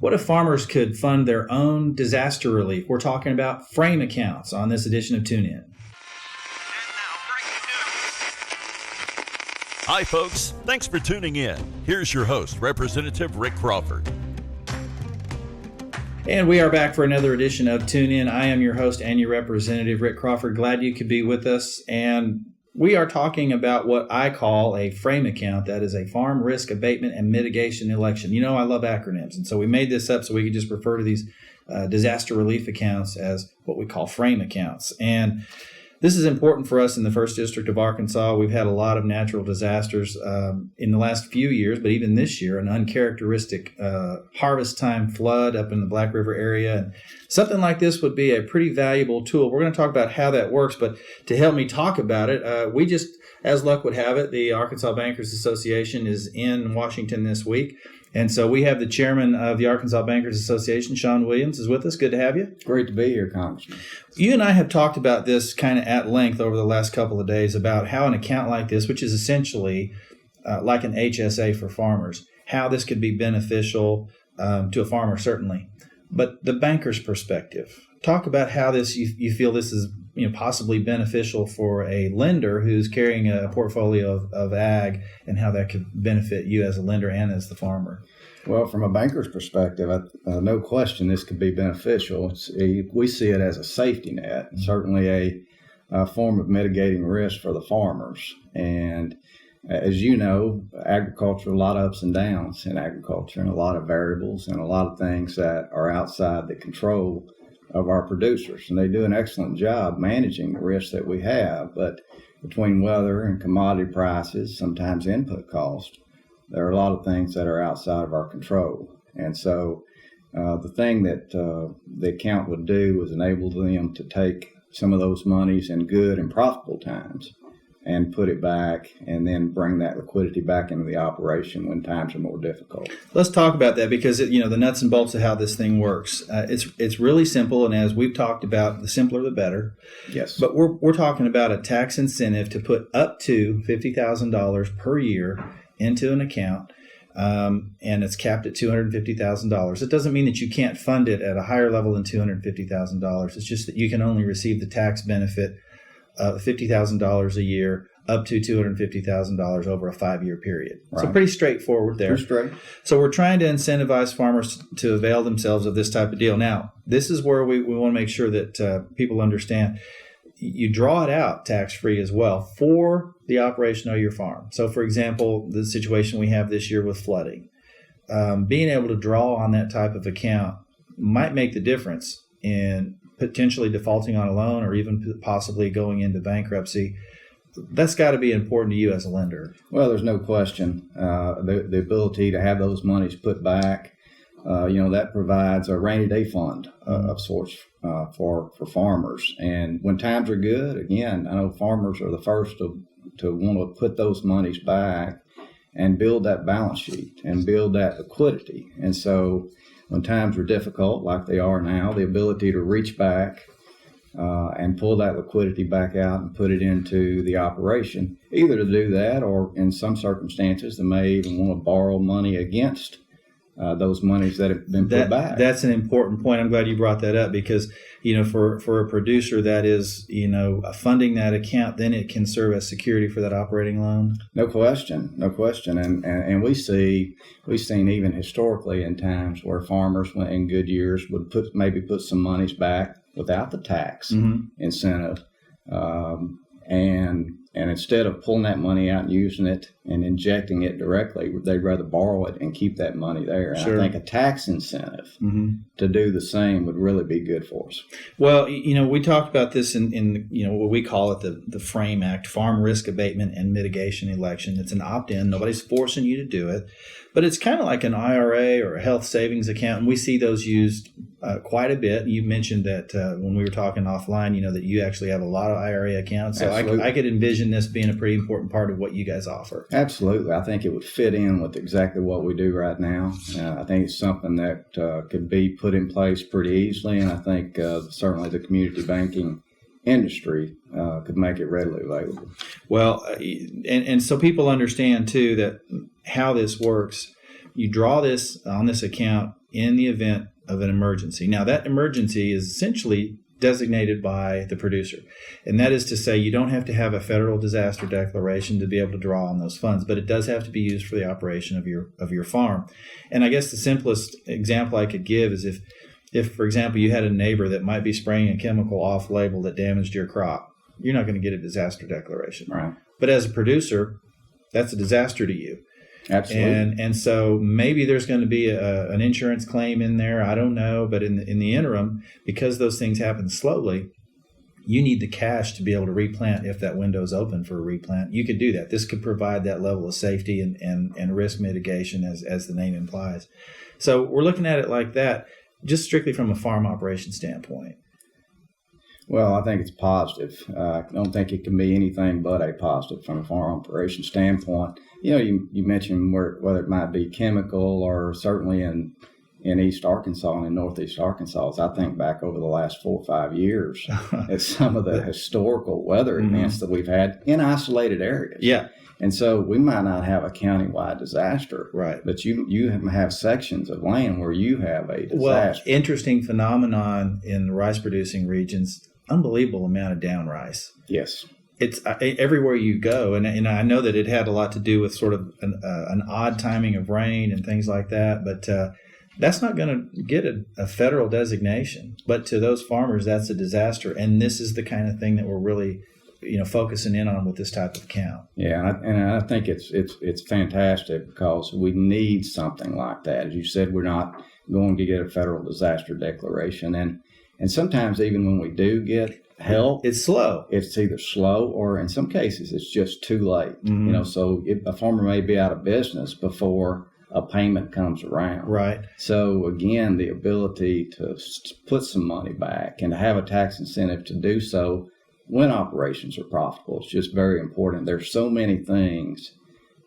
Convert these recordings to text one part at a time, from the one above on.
What if farmers could fund their own disaster relief? We're talking about frame accounts on this edition of Tune In. Hi, folks. Thanks for tuning in. Here's your host, Representative Rick Crawford. And we are back for another edition of Tune In. I am your host and your representative, Rick Crawford. Glad you could be with us. And we are talking about what I call a frame account. That is a farm risk abatement and mitigation election. You know, I love acronyms. And so we made this up so we could just refer to these disaster relief accounts as what we call frame accounts. And this is important for us in the 1st District of Arkansas. We've had a lot of natural disasters in the last few years, but even this year, an uncharacteristic harvest time flood up in the Black River area. And something like this would be a pretty valuable tool. We're going to talk about how that works, but to help me talk about it, we just, as luck would have it, the Arkansas Bankers Association is in Washington this week. And so we have the chairman of the Arkansas Bankers Association, Sean Williams, is with us. Good to have you. Great to be here, Congressman. You and I have talked about this kind of at length over the last couple of days about how an account like this, which is essentially like an HSA for farmers, how this could be beneficial to a farmer, certainly. But the banker's perspective, talk about how this you feel this is possibly beneficial for a lender who's carrying a portfolio of ag, and how that could benefit you as a lender and as the farmer. Well, from a banker's perspective, no question this could be beneficial. We see it as a safety net, certainly a form of mitigating risk for the farmers. And as you know, agriculture, a lot of ups and downs in agriculture, and a lot of variables and a lot of things that are outside the control of our producers. And they do an excellent job managing the risks that we have. But between weather and commodity prices, sometimes input cost, there are a lot of things that are outside of our control. And so the thing that the account would do was enable them to take some of those monies in good and profitable times and put it back, and then bring that liquidity back into the operation when times are more difficult. Let's talk about that, because the nuts and bolts of how this thing works. It's really simple, and as we've talked about, the simpler the better. Yes. But we're talking about a tax incentive to put up to $50,000 per year into an account, and it's capped at $250,000. It doesn't mean that you can't fund it at a higher level than $250,000. It's just that you can only receive the tax benefit of $50,000 a year up to $250,000 over a 5-year period. Right. So pretty straightforward there. Pretty straight. So we're trying to incentivize farmers to avail themselves of this type of deal. Now, this is where we want to make sure that people understand you draw it out tax-free as well for the operation of your farm. So, for example, the situation we have this year with flooding, being able to draw on that type of account might make the difference in potentially defaulting on a loan or even possibly going into bankruptcy. That's got to be important to you as a lender. Well, there's no question. The ability to have those monies put back, that provides a rainy day fund of sorts for farmers. And when times are good, again, I know farmers are the first to want to put those monies back and build that balance sheet and build that liquidity. And so when times are difficult, like they are now, the ability to reach back and pull that liquidity back out and put it into the operation, either to do that or in some circumstances they may even want to borrow money against those monies that have been put back. That's an important point. I'm glad you brought that up, because for a producer that is funding that account, then it can serve as security for that operating loan. No question. And we've seen even historically in times where farmers in good years would maybe put some monies back without the tax incentive, and instead of pulling that money out and using it and injecting it directly, they'd rather borrow it and keep that money there. And Sure. I think a tax incentive to do the same would really be good for us. Well, we talked about this in what we call it the FRAME Act, Farm Risk Abatement and Mitigation Election. It's an opt-in. Nobody's forcing you to do it. But it's kind of like an IRA or a health savings account, and we see those used quite a bit. You mentioned that when we were talking offline, that you actually have a lot of IRA accounts. So I could envision this being a pretty important part of what you guys offer. Absolutely. I think it would fit in with exactly what we do right now. I think it's something that could be put in place pretty easily, and I think certainly the community banking industry could make it readily available. Well, and so people understand too that how this works. You draw this on this account in the event of an emergency. Now, that emergency is essentially designated by the producer. And that is to say, you don't have to have a federal disaster declaration to be able to draw on those funds, but it does have to be used for the operation of your farm. And I guess the simplest example I could give is if, for example, you had a neighbor that might be spraying a chemical off-label that damaged your crop, you're not going to get a disaster declaration. Right. But as a producer, that's a disaster to you. Absolutely. And so maybe there's going to be an insurance claim in there. I don't know. But in the interim, because those things happen slowly, you need the cash to be able to replant if that window is open for a replant. You could do that. This could provide that level of safety and risk mitigation as the name implies. So we're looking at it like that, just strictly from a farm operation standpoint. Well, I think it's positive. I don't think it can be anything but a positive from a farm operation standpoint. You know, you mentioned whether it might be chemical or certainly in East Arkansas and in Northeast Arkansas. As I think back over the last 4 or 5 years at some of the historical weather events that we've had in isolated areas. Yeah. And so we might not have a countywide disaster, right? But you have sections of land where you have a disaster. Well, interesting phenomenon in the rice producing regions. Unbelievable amount of down rice. Yes. It's everywhere you go. And I know that it had a lot to do with sort of an odd timing of rain and things like that. But that's not going to get a federal designation. But to those farmers, that's a disaster. And this is the kind of thing that we're really, focusing in on with this type of account. Yeah, and I think it's fantastic because we need something like that. As you said, we're not going to get a federal disaster declaration. And sometimes even when we do get help, it's slow. It's either slow or in some cases it's just too late. So a farmer may be out of business before a payment comes around. Right. So again, the ability to put some money back and to have a tax incentive to do so when operations are profitable is just very important. There's so many things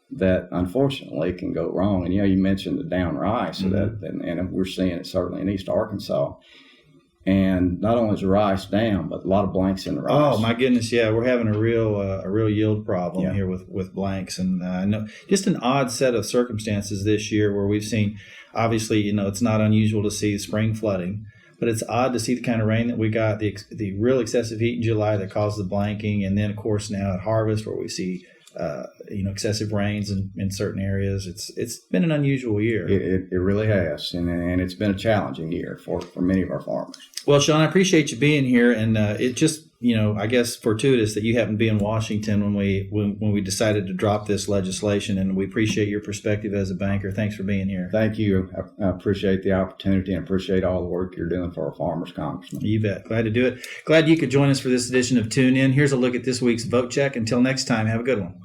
that unfortunately can go wrong. And you mentioned the down rice, and we're seeing it certainly in East Arkansas. And not only is the rice down, but a lot of blanks in the rice. Oh my goodness, yeah, we're having a real yield problem here with blanks, and I know just an odd set of circumstances this year where we've seen. Obviously, it's not unusual to see spring flooding, but it's odd to see the kind of rain that we got, the real excessive heat in July that caused the blanking, and then of course now at harvest where we see excessive rains in certain areas. It's been an unusual year. It really has, and it's been a challenging year for many of our farmers. Well, Sean, I appreciate you being here, and it just I guess fortuitous that you happen to be in Washington when we decided to drop this legislation, and we appreciate your perspective as a banker. Thanks for being here. Thank you. I appreciate the opportunity and appreciate all the work you're doing for our farmers, Congressman. You bet. Glad to do it. Glad you could join us for this edition of Tune In. Here's a look at this week's Vote Check. Until next time, have a good one.